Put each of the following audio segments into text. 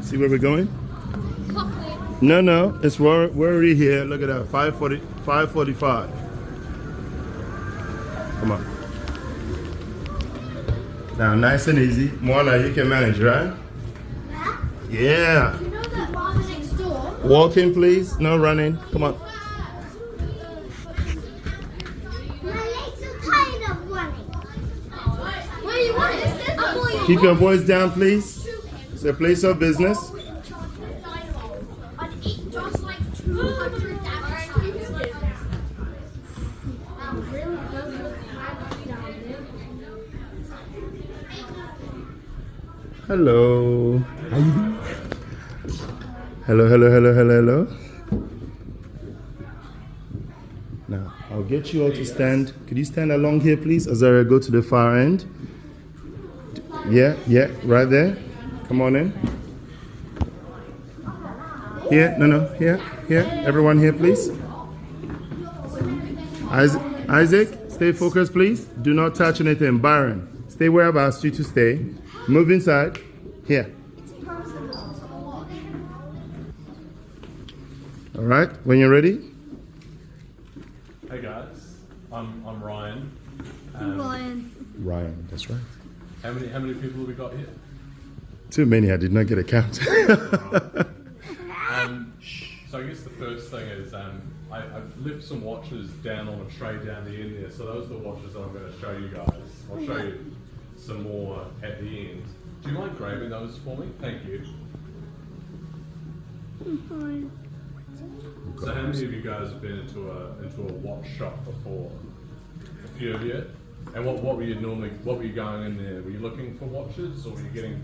See where we're going? Chocolate. No. We're already here. Look at that. 5:40, 5:45. Come on. Now, nice and easy. Moana, you can manage, right? Yeah. You know that bar next door? Walk in, please. No running. Come on. My legs are tired of running. What do you want? Keep your voice down, please. It's a place of business. I'd eat just like 200 Hello. Hello. Now, I'll get you all to stand. Could you stand along here, please? Azaria, go to the far end. Yeah, right there. Come on in. Here, no, here. Everyone here, please. Isaac, stay focused, please. Do not touch anything. Byron, stay where I've asked you to stay. Move inside. Here. All right, when you're ready. Hey guys, I'm Ryan. Ryan, that's right. How many people have we got here? Too many, I did not get a count. So I guess the first thing is I've left some watches down on a tray down the end there. So those are the watches that I'm going to show you guys. I'll show you some more at the end. Do you mind grabbing those for me? Thank you. So how many of you guys have been into a watch shop before? A few of you. And what were you going in there? Were you looking for watches, or were you getting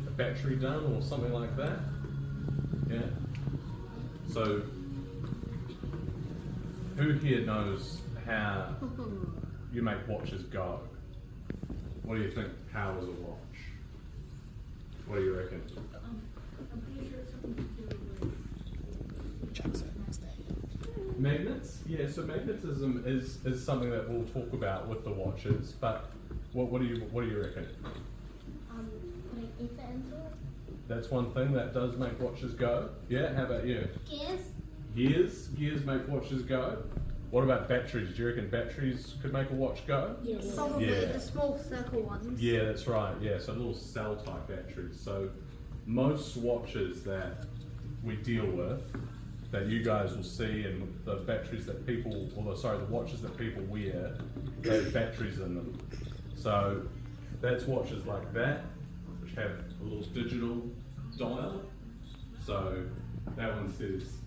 a battery done or something like that? Yeah. So who here knows how you make watches go? What do you think powers a watch? What do you reckon? I'm pretty sure it's something to do with Magnets? Yeah, so magnetism is something that we'll talk about with the watches, but what do you reckon? putting ether into it. That's one thing that does make watches go. Yeah, how about you? Gears? Gears make watches go. What about batteries? Do you reckon batteries could make a watch go? Yes. Probably Yeah. the small circle ones. Yeah, that's right. Yeah, so little cell type batteries. So most watches that we deal with, that you guys will see, and the batteries that the watches that people wear, they have batteries in them. So that's watches like that, which have a little digital dial. So that one says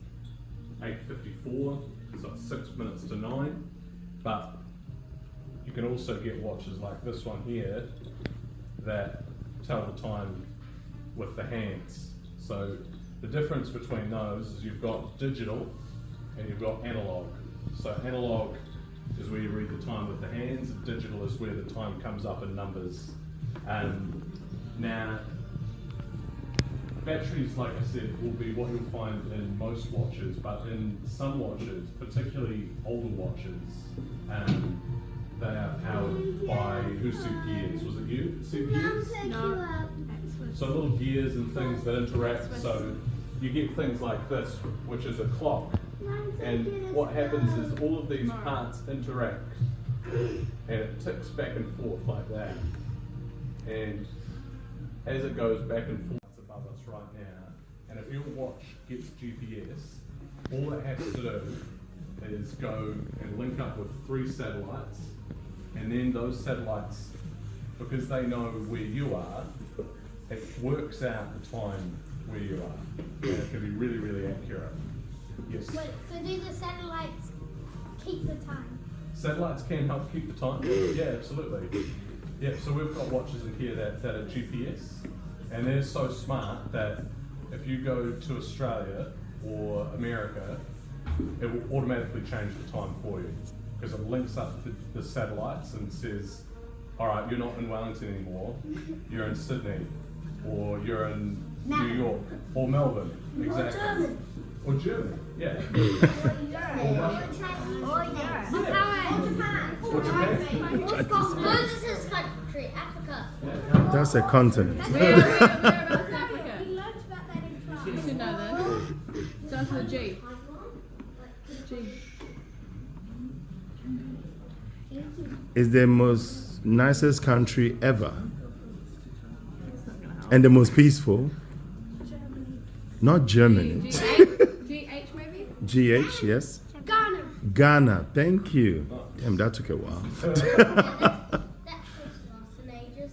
8:54, so it's 6 minutes to 9. But you can also get watches like this one here that tell the time with the hands. So the difference between those is you've got digital and you've got analog. So analog is where you read the time with the hands, and digital is where the time comes up in numbers. Now, batteries, like I said, will be what you'll find in most watches, but in some watches, particularly older watches, they are powered by, who suit gears? Was it you that suit gears? No. So little gears and things that interact, so you get things like this, which is a clock, and what happens is all of these parts interact, and it ticks back and forth like that, and as it goes back and forth, it's above us right now, and if your watch gets GPS, all it has to do is go and link up with 3 satellites, and then those satellites, because they know where you are, it works out the time where you are, and it can be really, really accurate. Yes. Wait, so do the satellites keep the time? Satellites can help keep the time. Yeah, absolutely. Yeah, so we've got watches in here that are GPS, and they're so smart that if you go to Australia or America, it will automatically change the time for you, because it links up the satellites and says, all right, you're not in Wellington anymore, you're in Sydney, or you're in New York, or Melbourne, exactly. Or Germany, yeah. Or Russia. Or Japan. Moses' country, Africa. That's a continent. We learned about that to the G. G. Is the most nicest country ever and the most peaceful? Not Germany. GH maybe? GH, yes. Ghana. Ghana, thank you. Damn, that took a while. That's just lost in ages.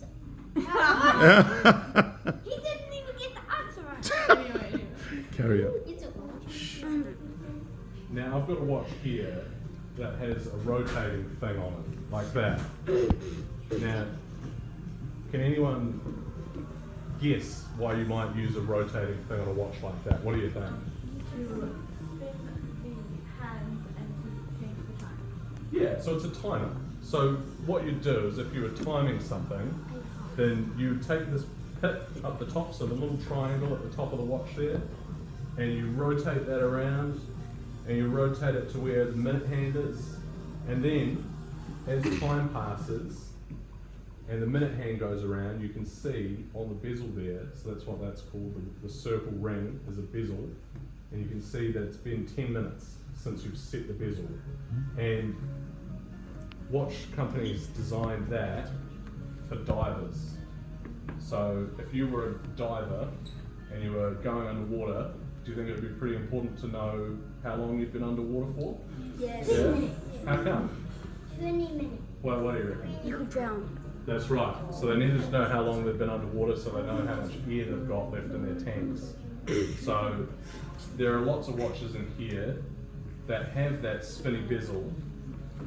He didn't even get the answer right. Anyway. Carry on. You took one. Now I've got a watch here that has a rotating thing on it, like that. Now, can anyone guess why you might use a rotating thing on a watch like that? What do you think? Yeah, so it's a timer. So what you do is if you were timing something, then you take this pit up the top, so the little triangle at the top of the watch there, and you rotate that around, and you rotate it to where the minute hand is, and then as time passes and the minute hand goes around, you can see on the bezel there, so that's what that's called, the circle ring is a bezel, and you can see that it's been 10 minutes since you've set the bezel. And watch companies designed that for divers. So if you were a diver and you were going underwater, do you think it would be pretty important to know how long you've been underwater for? Yes. Yeah? How come? 20 minutes. Well, what do you reckon? You could drown. That's right. So they needed to know how long they've been underwater so they know how much air they've got left in their tanks. So there are lots of watches in here that have that spinny bezel,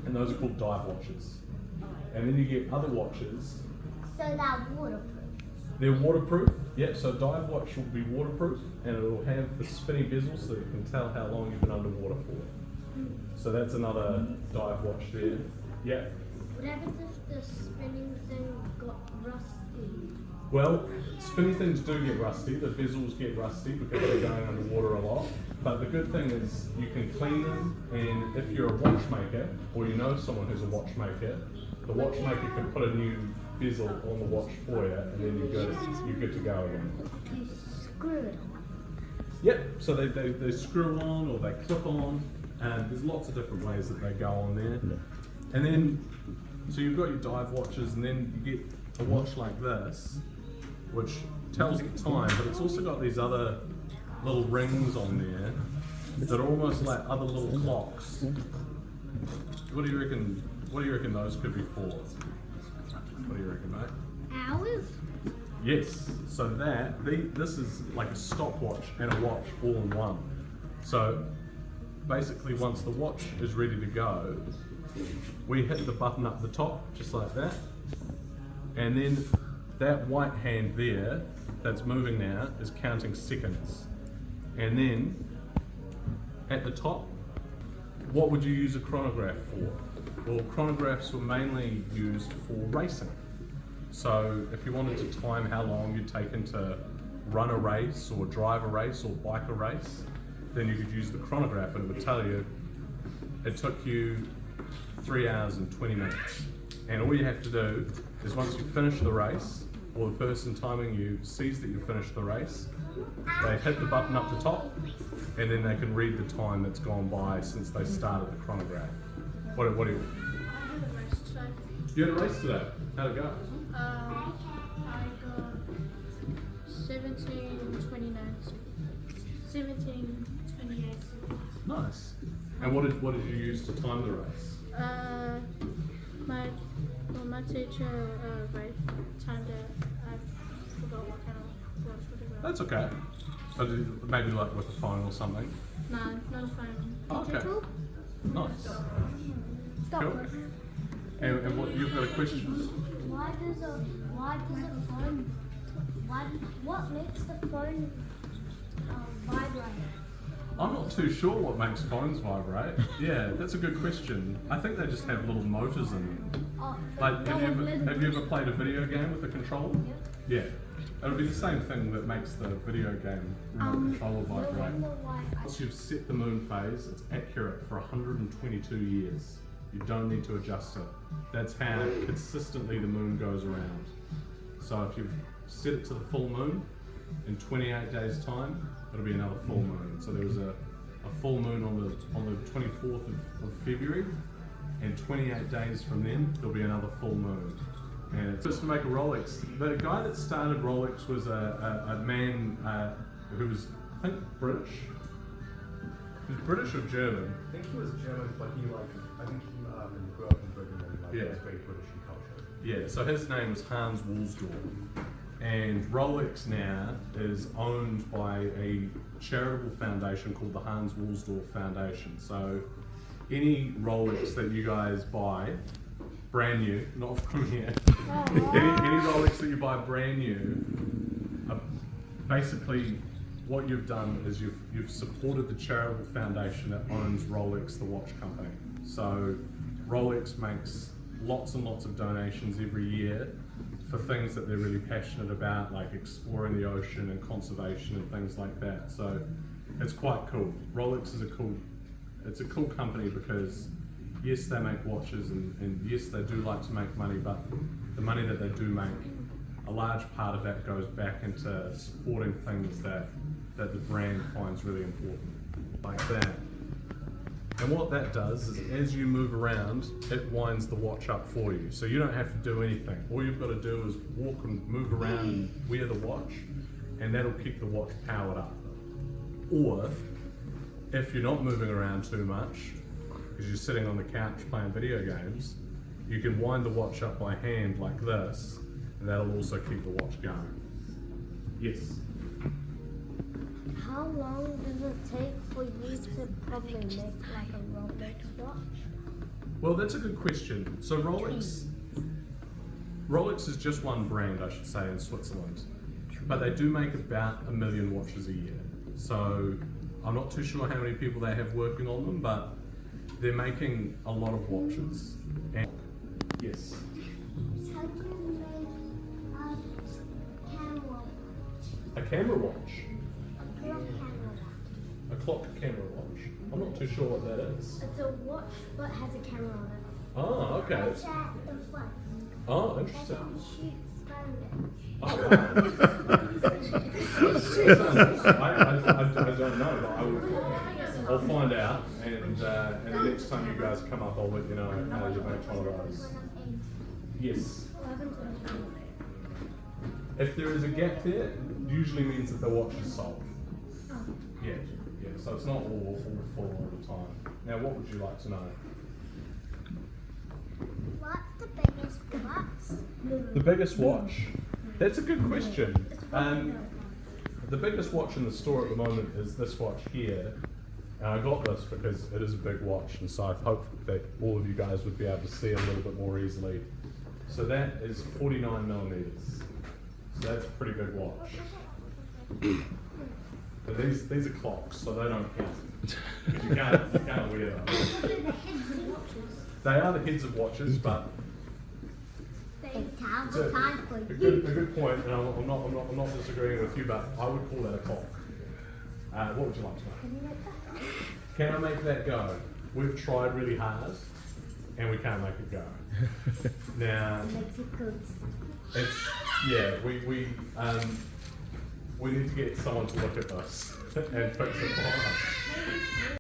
and those are called dive watches. And then you get other watches. So they're waterproof. They're waterproof. Yep, so a dive watch will be waterproof and it will have the spinny bezel so you can tell how long you've been underwater for. So that's another dive watch there. Yeah. What happens if the spinning thing got rusty? Well, spinny things do get rusty. The bezels get rusty because they're going underwater a lot. But the good thing is you can clean them, and if you're a watchmaker or you know someone who's a watchmaker, the watchmaker can put a new bezel on the watch for you, and then you're good to go again. You screw it on. Yep, so they screw on or they clip on, and there's lots of different ways that they go on there. And then, so you've got your dive watches, and then you get a watch like this, which tells the time, but it's also got these other little rings on there that are almost like other little clocks. What do you reckon? What do you reckon those could be for? What do you reckon, mate? Hours? Yes. So this is like a stopwatch and a watch all in one. So basically, once the watch is ready to go, we hit the button up the top, just like that, and then that white hand there that's moving now is counting seconds. And then at the top, what would you use a chronograph for? Well, chronographs were mainly used for racing. So if you wanted to time how long you'd taken to run a race or drive a race or bike a race, then you could use the chronograph and it would tell you it took you 3 hours and 20 minutes. And all you have to do is once you finish the race, or the person timing you sees that you finished the race, they hit the button up the top, and then they can read the time that's gone by since they started the chronograph. What do you? I had a race today. You had a race today. How'd it go? I got 17:29. 17:28. Nice. And what did you use to time the race? My teacher timed it. I forgot what kind of watch it was. That's okay. Maybe like with a phone or something. No, not a phone. Okay. Nice. Stop. Cool. And what you've got a question? Why does a phone? What makes the phone vibrate? I'm not too sure what makes phones vibrate. Yeah, that's a good question. I think they just have little motors in them. Oh, Like, have you ever played a video game with a controller? Yeah. Yeah. It'll be the same thing that makes the video game remote controller vibrate. Once you've set the moon phase, it's accurate for 122 years. You don't need to adjust it. That's how consistently the moon goes around. So if you've set it to the full moon, in 28 days time, it'll be another full moon. So there was a a full moon on the 24th of February, and 28 days from then there'll be another full moon. And it's just to make a Rolex. The guy that started Rolex was a man who was, I think, British. He was British or German? I think he was German, but I think he grew up in Britain and Yeah. was very British in culture. Yeah, so his name was Hans Woolsdorf. And Rolex now is owned by a charitable foundation called the Hans Woolsdorf Foundation. So any Rolex that you guys buy, brand new, not from here, any Rolex that you buy brand new, basically what you've done is you've supported the charitable foundation that owns Rolex, the watch company. So Rolex makes lots and lots of donations every year for things that they're really passionate about, like exploring the ocean and conservation and things like that. So it's quite cool. Rolex is a cool company because yes, they make watches and yes, they do like to make money, but the money that they do make, a large part of that goes back into supporting things that the brand finds really important, like that. And what that does is as you move around, it winds the watch up for you. So you don't have to do anything. All you've got to do is walk and move around and wear the watch, and that'll keep the watch powered up. Or if you're not moving around too much, because you're sitting on the couch playing video games, you can wind the watch up by hand like this, and that'll also keep the watch going. Yes. How long does it take for you to probably make like a Rolex watch? Well, that's a good question. So Rolex is just one brand, I should say, in Switzerland, but they do make about 1 million watches a year. So I'm not too sure how many people they have working on them, but they're making a lot of watches. And yes. How do you make a camera watch? A camera watch. A clock camera watch. A clock camera watch. I'm not too sure what that is. It's a watch but has a camera on it. Oh, okay. It's at the front. Oh, That's interesting. how you shoot Spider-Man. Oh, wow. I don't know, but I'll find out, and the next time you guys come up, I'll let you know how you make one of those. Yes. If there is a gap there, it usually means that the watch is sold. Yeah, so it's not all full all the time. Now, what would you like to know? What's the biggest watch? The biggest watch? That's a good question. The biggest watch in the store at the moment is this watch here. And I got this because it is a big watch, and so I hoped that all of you guys would be able to see it a little bit more easily. So that is 49 millimeters. So that's a pretty big watch. But these are clocks, so they don't count. You can't wear them. They are the heads of watches, but It's a time for you. good point, and I'm not disagreeing with you, but I would call that a clock. What would you like to know? Can I make that go? We've tried really hard, and we can't make it go. Now, we need to get someone to look at this and fix it for us.